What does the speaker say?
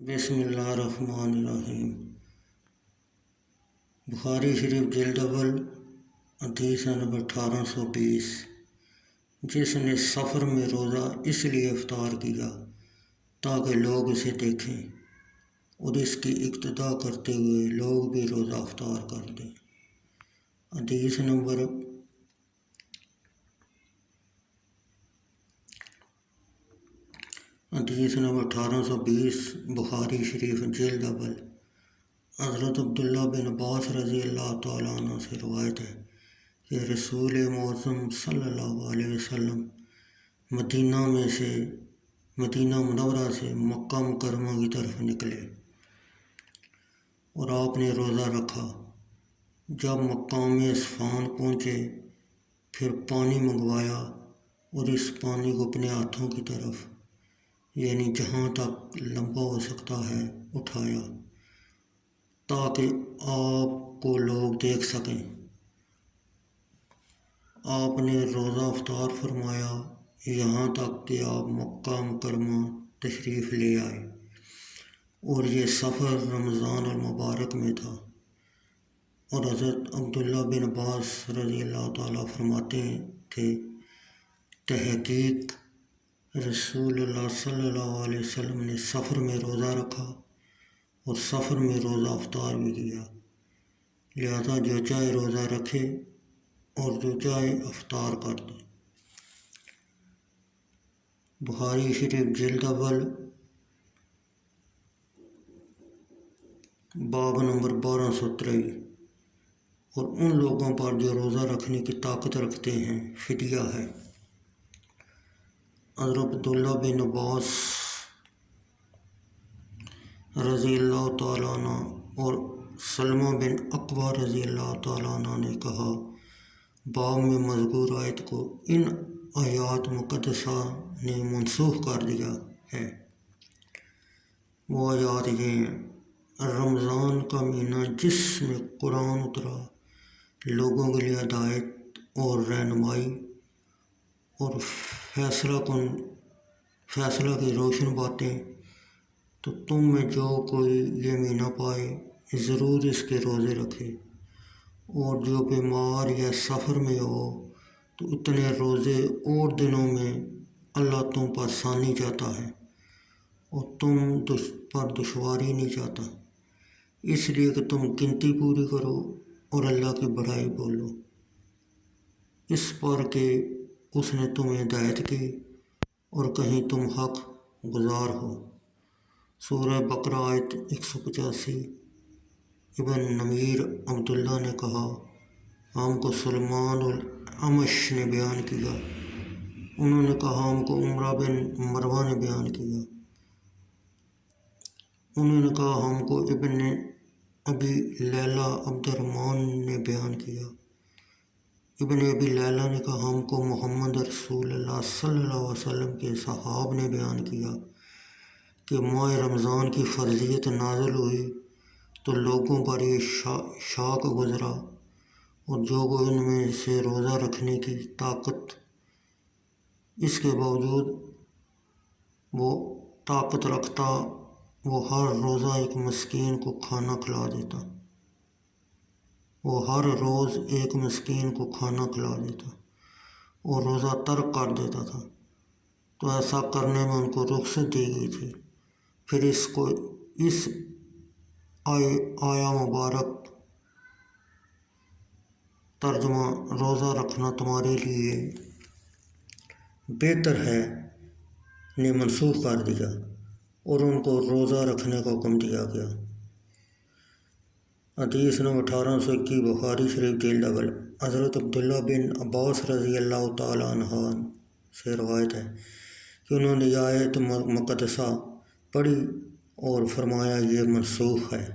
بسم اللہ الرحمن الرحیم۔ بخاری شریف جلد اول حدیث نمبر 1820۔ جس نے سفر میں روزہ اس لیے افطار کیا تاکہ لوگ اسے دیکھیں اور اس کی اقتدا کرتے ہوئے لوگ بھی روزہ افطار کر دیں۔ حدیث نمبر 1820 بخاری شریف جلد اول۔ حضرت عبداللہ بن عباس رضی اللہ تعالیٰ عنہ سے روایت ہے کہ رسول معظم صلی اللہ علیہ وسلم مدینہ منورہ سے مکہ مکرمہ کی طرف نکلے اور آپ نے روزہ رکھا۔ جب مقام اصفہان پہنچے پھر پانی منگوایا اور اس پانی کو اپنے ہاتھوں کی طرف یعنی جہاں تک لمبا ہو سکتا ہے اٹھایا تاکہ آپ کو لوگ دیکھ سکیں۔ آپ نے روزہ افطار فرمایا یہاں تک کہ آپ مکہ مکرمہ تشریف لے آئے، اور یہ سفر رمضان المبارک میں تھا۔ اور حضرت عبداللہ بن عباس رضی اللہ تعالیٰ فرماتے تھے، تحقیق رسول اللہ صلی اللہ علیہ وسلم نے سفر میں روزہ رکھا اور سفر میں روزہ افطار بھی کیا، لہذا جو چاہے روزہ رکھے اور جو چاہے افطار کر دے۔ بخاری شریف جلد اول باب نمبر 1223۔ اور ان لوگوں پر جو روزہ رکھنے کی طاقت رکھتے ہیں فدیہ ہے۔ حضرت عبداللہ بن عباس رضی اللہ تعالیٰ عنہ اور سلمہ بن اقویٰ رضی اللہ تعالیٰ عنہ نے کہا، باب میں مذکور آیت کو ان آیات مقدسہ نے منسوخ کر دیا ہے۔ وہ آیات یہ ہیں، رمضان کا مہینہ جس میں قرآن اترا، لوگوں کے لیے ہدایت اور رہنمائی اور فیصلہ کی روشن باتیں، تو تم میں جو کوئی یہ مہینہ پائے ضرور اس کے روزے رکھے، اور جو بیمار یا سفر میں ہو تو اتنے روزے اور دنوں میں اللہ تم پر آسانی چاہتا ہے اور تم پر دشواری نہیں چاہتا، اس لیے کہ تم گنتی پوری کرو اور اللہ کی بڑائی بولو، اس پر کہ اس نے تمہیں ہدایت کی اور کہیں تم حق گزار ہو۔ سورہ بقرہ آیت 185۔ ابن نمیر عبداللہ نے کہا، ہم کو سلمان العمش نے بیان کیا، انہوں نے کہا ہم کو عمرہ بن مروہ نے بیان کیا، انہوں نے کہا ہم کو ابن ابی لیلہ عبد الرحمن نے بیان کیا، ابن ابی لیلہ نے کہا ہم کو محمد رسول اللہ صلی اللہ علیہ وسلم کے صحاب نے بیان کیا کہ ماہ رمضان کی فرضیت نازل ہوئی تو لوگوں پر یہ شاک گزرا، اور جو کوئی ان میں سے روزہ رکھنے کی طاقت اس کے باوجود وہ طاقت رکھتا، وہ ہر روزہ ایک مسکین کو کھانا کھلا دیتا، اور روزہ ترک کر دیتا تھا، تو ایسا کرنے میں ان کو رخصت دی گئی تھی۔ پھر اس آیا مبارک ترجمہ روزہ رکھنا تمہارے لیے بہتر ہے نے منسوخ کر دیا اور ان کو روزہ رکھنے کا حکم دیا گیا۔ حدیث نمبر 1821 بخاری شریف جلد اول۔ حضرت عبداللہ بن عباس رضی اللہ تعالیٰ عنہ سے روایت ہے کہ انہوں نے یہ آیت مقدسہ پڑھی اور فرمایا یہ منسوخ ہے۔